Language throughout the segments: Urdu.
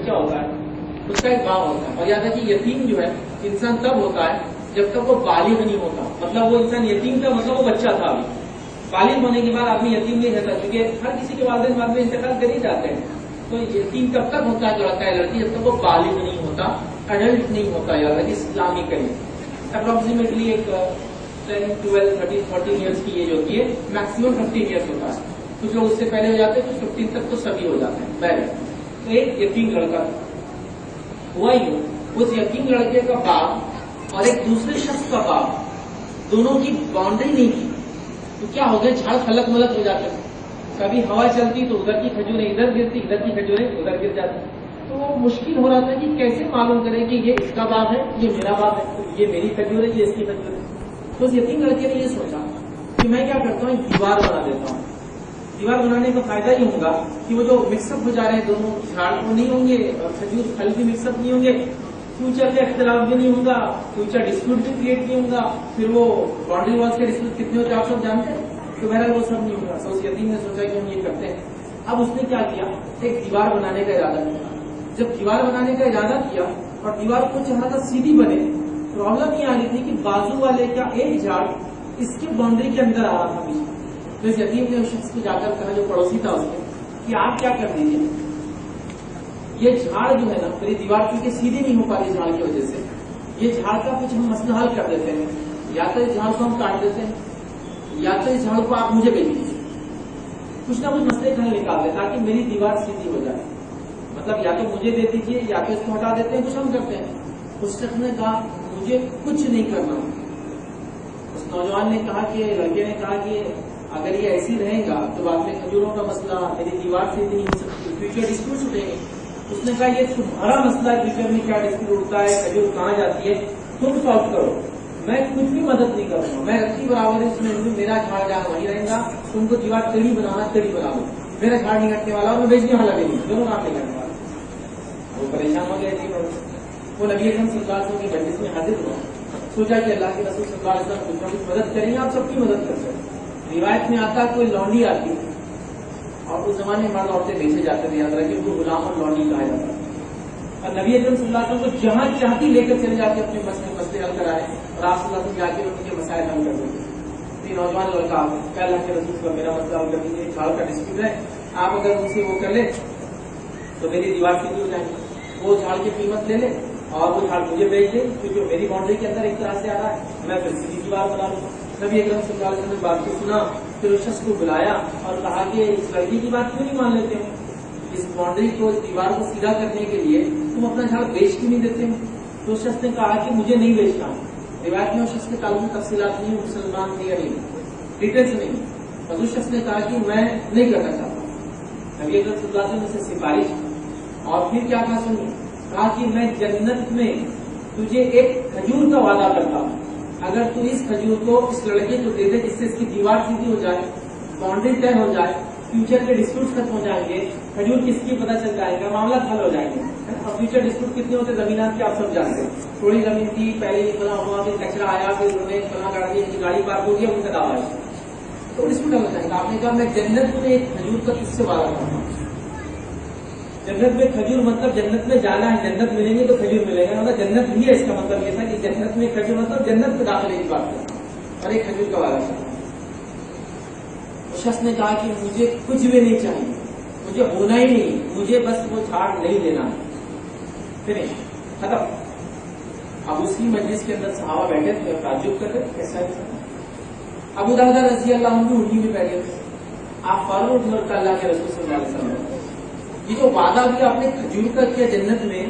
کیا ہوتا ہے؟ اس کا ایک باپ ہوتا ہے. اور یاد رکھیے یتیم جو ہے انسان تب ہوتا ہے جب تک وہ بالغ نہیں ہوتا. مطلب وہ انسان یتیم کا مطلب وہ بچہ تھا. ابھی بالغ ہونے کے بعد آدمی یتیم نہیں رہتا, کیونکہ ہر کسی کے والدین بعد میں انتقال کر ہی جاتے ہیں. تو یتیم کب تک ہوتا ہے جو لڑکا ہے لڑکی, جب تک وہ بالغ نہیں ہوتا, ایڈلٹ نہیں ہوتا. یاد رکھیے اسلامی کا اپروکسیمیٹلی ایک 10, 12, 13, 14 ایئرس کی ایج ہوتی ہے, میکسیمم 15 ایئرس ہوتا ہے. کچھ لوگ اس سے پہلے ہو جاتے ہیں, کچھ 15 تک تو سبھی ہو جاتے ہیں پہلے. تو ایک یتیم لڑکا ہوا ہی ہو, اس یتیم لڑکے کا باپ اور ایک دوسرے شخص کا باپ دونوں کی باؤنڈری نہیں تھی, تو کیا ہو گیا, جھاڑ خلق ملک ہو جاتے. کبھی ہوا چلتی تو ادھر کی کھجوریں ادھر گرتی, ادھر کی کھجوریں ادھر گر جاتی. تو وہ مشکل ہو رہا تھا کہ کیسے معلوم کریں کہ یہ اس کا باپ ہے, یہ میرا باپ ہے, یہ میری کھجور ہے, یہ اس کی کھجور ہے. تو اس یتیم لڑکے نے یہ سوچا کہ میں کیا کرتا ہوں, ایک دیوار بنا دیتا ہوں. دیوار بنانے کا فائدہ یہ ہوگا کہ وہ جو مکس اپ ہو جا رہے ہیں دونوں جھاڑ کو نہیں ہوں گے اور کھجور پھل بھی مکس اپ نہیں ہوں گے, فیوچر کا اختلاف بھی نہیں ہوگا, فیوچر ڈسپیوٹ بھی کریٹ نہیں ہوگا. پھر وہ باؤنڈری والس کے ڈسپیوٹ کتنے ہوتے ہیں آپ سب جانتے ہیں, تو بہرحال وہ سب نہیں ہوگا. تو اس یتیم نے سوچا کہ ہم یہ کرتے ہیں. اب اس نے کیا کیا, ایک دیوار بنانے کا ارادہ کیا. جب دیوار بنانے کا ارادہ کیا اور دیوار کو چاہا تھا سیدھی بنے, پرابلم یہ آ رہی تھی کہ بازو والے کا ایک جھاڑ اس کی باؤنڈری کے اندر آ رہا تھا پیچھے. تو اس یتیم نے اس شخص کو جا کر کہا جو پڑوسی تھا اس کے, کہ آپ کیا کر دیجیے, یہ جھاڑ جو ہے نا میری دیوار کیونکہ سیدھی نہیں ہو پاتی جھاڑ کی وجہ سے, یہ جھاڑ کا کچھ ہم مسئلہ حل کر دیتے ہیں. یا تو اس جھاڑ کو ہم کاٹ دیتے ہیں, یا تو اس جھاڑ کو آپ مجھے بھیج دیجیے, کچھ نہ کچھ مسئلے کا حل نکال دیں تاکہ میری دیوار سیدھی ہو جائے. مطلب یا تو مجھے دے دیجیے یا تو اس کو ہٹا دیتے ہیں, کچھ ہم کرتے ہیں. اس شخص نے کہا مجھے کچھ نہیں کرنا. اس نوجوان نے کہا کہ لڑکے نے کہا کہ اگر یہ ایسی رہے گا تو بعد میں کھجوروں کا مسئلہ, میری دیوار سیدھی نہیں ہو سکتی, فیوچر ڈسپیوٹ اٹھیں گے. اس نے کہا یہ تمہارا مسئلہ ہے, فیوچر میں کیا ڈسپیوٹ اٹھتا ہے, کھجور کہاں جاتی ہے, تم سالو کرو, میں کچھ بھی مدد نہیں کروں گا. میں رکھی برابر اس میں ہوں, میرا جھاڑ جہاں وہیں رہے گا. تم کو دیوار ٹیڑھی بنانا ٹیڑھی بنا دو, میرا جھاڑ نہیں کٹنے والا اور میں بیچنے والا بھی نہیں, دونوں کام نہیں کرنے والا. وہ پریشان ہو گئے. وہ نبی اکرم صلی اللہ علیہ وسلم کی مجلس میں حاضر ہوا, سوچا کہ اللہ کے رسول صلی اللہ علیہ وسلم کچھ نہ کچھ مدد کریں گے, آپ سب کی مدد کر سکتے. روایت میں آتا کوئی لونڈی آتی اور اس زمانے میں مرد عورتیں بیچے جاتے تھے, یاد رکھیں کو غلام اور لونڈی کہا جاتا. اور نبی اکرم صلی اللہ علیہ وسلم کو جہاں چاہتی لے کر چلے جاتے اپنے مسئلے حل کرائے, اور آپ صلی اللہ علیہ وسلم جا کے ان کے مسائل حل کر دیتے. نوجوان لڑکا کہ اللہ کے رسول کا میرا مسئلہ حل کر دیجیے, جھاڑ کا ڈسپیوٹ ہے, آپ اگر ان سے وہ کر لیں تو میری دیوار سیدھی ہو جائے گی. وہ جھاڑ کی قیمت لے لے اور وہ جھاڑ مجھے بیچ دے, کیونکہ میری باؤنڈری کے اندر ایک طرح سے آ رہا ہے, میں پھر سیدھی دیوار بنا لوں. نبی اکرم صلی اللہ علیہ وسلم نے بات کو سنا, پھر اس شخص کو بلایا اور کہا کہ اس لڑکی کی بات کیوں نہیں مان لیتے ہو, اس باؤنڈری کو, اس دیوار کو سیدھا کرنے کے لیے تم اپنا جھاڑ بیچ کیوں نہیں دیتے ہو. تو اس شخص نے کہا کہ مجھے نہیں بیچنا. روایت میں اس شخص کے تعلق میں تفصیلات نہیں, مسلمان تھے یا نہیں, ڈیٹیلس نہیں. اور اس شخص نے کہا کہ میں نہیں کرنا چاہتا. نبی اکرم صلی اللہ علیہ وسلم سے سفارش, اور پھر کیا کہا سنیے, کہا کہ میں جنت میں تجھے ایک کھجور کا وعدہ کرتا ہوں, اگر تو اس کھجور کو اس لڑکے کو دے دے جس سے اس کی دیوار سیدھی ہو جائے, باؤنڈری طے ہو جائے, فیوچر کے ڈسپیوٹ ختم ہو جائیں گے, کھجور کس کی پتہ چل جائے گا, معاملہ حل ہو جائیں گے. اور فیوچر ڈسپیوٹ کتنے ہوتے زمینات کے آپ سب جانتے ہیں, تھوڑی زمین تھی, پہلے فلاں ہوا, پھر کچرا آیا, پھر انہوں نے فلاں کر دیا, گاڑی پارک ہو گیا, ان کا دعویٰ ہے, تو ڈسپیوٹ ہو جائے گا. آپ نے کہا میں جنت میں ایک کھجور کا کس سے وعدہ کرتا ہوں. جنت میں کھجور مطلب جنت میں جانا ہے, جنت ملیں گے تو کھجور ملے گا, مطلب جنت بھی ہے. اس کا مطلب یہ تھا کہ جنت میں کھجور مطلب جنت میں داخلے کی بات ہے, اور ایک کھجور کا وعدہ کرتا. اس شخص نے کہا کہ مجھے کچھ بھی نہیں چاہیے, مجھے ہونا ہی نہیں, مجھے بس وہ جھاڑ نہیں لینا ہے, پھر ختم. اب اسی مجلس کے اندر صحابہ بیٹھے تھے اور تعجب کر رہے کیسا ہے. ابو درداء رضی اللہ عنہ انہیں بھی بیٹھے تھے. آپ فاروق عمر اللہ کے رسول صلی اللہ علیہ وسلم, یہ جو وعدہ بھی آپ نے کھجور کا کیا جنت میں,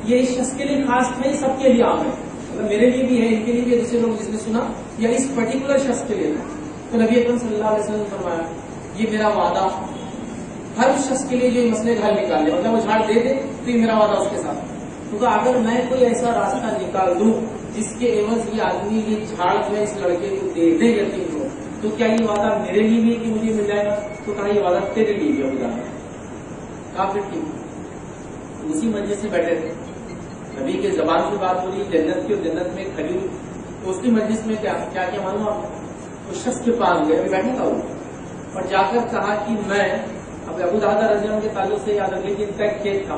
یہ اس شخص کے لیے خاص نہیں, سب کے لیے عام ہے. مطلب میرے لیے بھی ہے, ان کے لیے بھی, دوسرے لوگ جس نے سنا, یا اس پرٹیکولر شخص کے لیے. تو نبی اکرم صلی اللہ علیہ وسلم نے فرمایا یہ میرا وعدہ ہر اس شخص کے لیے جو مسئلے کا حل نکال لے, مطلب وہ جھاڑ دے دے تو یہ میرا وعدہ اس کے ساتھ. کیونکہ اگر میں کوئی ایسا راستہ نکال دوں جس کے عوض یہ آدمی یہ جھاڑ جو ہے اس لڑکے کو دے دے یقین ہو, تو کیا یہ وعدہ میرے لیے بھی کہ مجھے مل جائے گا؟ تو کہا یہ وعدہ تیرے لیے بھی ہوگا. کافی ٹھیک. اسی مجلس سے بیٹھے تھے, نبی کے زبان سے بات ہو رہی, جنت کی اور جنت میں کھجور. تو اس کی مجلس میں کیا کیا معلوم آپ, اس شخص کے پاس گئے, ابھی بیٹھا تھا وہ, اور جا کر کہا کہ میں اب ابو درداء رضی اللہ عنہ کے تعلق سے یاد رکھیے کہ ان کا ایک کھیت تھا,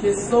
600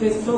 600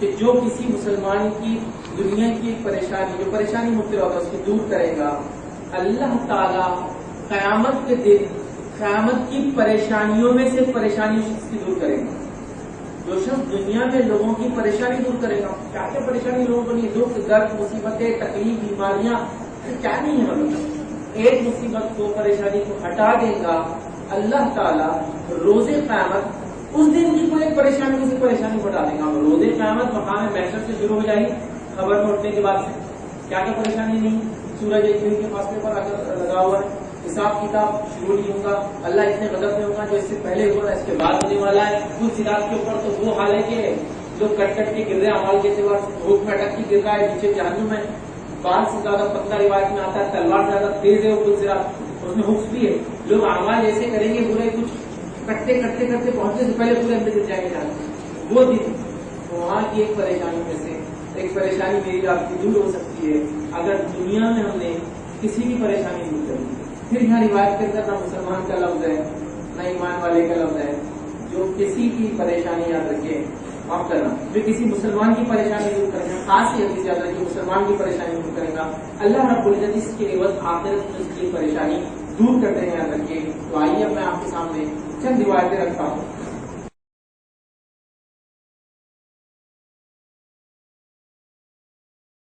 کہ جو کسی مسلمان کی دنیا کی پریشانی جو پریشانی مبتلا ہوتا ہے اس کو دور کرے گا، اللہ تعالیٰ قیامت کے دن قیامت کی پریشانیوں میں سے پریشانی شخص کی دور کرے گا. جو شخص دنیا میں لوگوں کی پریشانی دور کرے گا، کیا کیا پریشانی لوگوں کو نہیں، دکھ درد مصیبتیں تکلیف بیماریاں کیا نہیں ہے، مطلب ایک مصیبت کو پریشانی کو ہٹا دے گا اللہ تعالیٰ روز قیامت. اس دن کی کوئی ایک پریشانی کسی پریشانی کو ہٹا دے گا. روز قیامت مقام محشر سے شروع ہو جائے گی، خبر میں اٹھنے کے بعد سے کیا کیا پریشانی نہیں، سورج ایک دن کے فاصلے پر لگا ہوا ہے، حساب کتاب شروع نہیں ہوگا، اللہ اتنے غضب میں ہوگا جو اس سے پہلے ہوا اس کے بعد ہونے والا ہے. کچھ سراط کے اوپر تو وہ حال ہے کہ جو کٹ کٹ کے گر رہے ہیں، امال کے سوا دھوپ میں اٹک کے گر رہا ہے، نیچے جہنم میں. بال سے زیادہ پتلا روایت میں آتا ہے، تلوار سے زیادہ تیز ہے وہ کچھ سراط، اس میں حکس بھی ہے. لوگ اعمال ایسے کریں گے برے، کچھ کٹتے کرتے کرتے پہنچنے سے پہلے پورے اندر گر جائیں گے جہنم. وہ دن وہاں کی ایک پریشانی میں سے ایک پریشانی میری آپ کی دور ہو سکتی ہے اگر دنیا میں ہم نے کسی کی پریشانی دور کر دی. پھر یہاں روایت کے اندر نہ مسلمان کا لفظ ہے نہ ایمان والے کا لفظ ہے. جو کسی کی پریشانی یاد رکھے معاف کرنا، جو کسی مسلمان کی پریشانی دور کرے گا، خاص یہ حدیث یاد رکھے مسلمان کی پریشانی دور کرے گا اللہ رب العزت اس کے عوض آخرت میں اس کی پریشانی دور کرتے ہیں یاد رکھیے. تو آئیے میں آپ کے سامنے چند روایتیں رکھتا ہوں.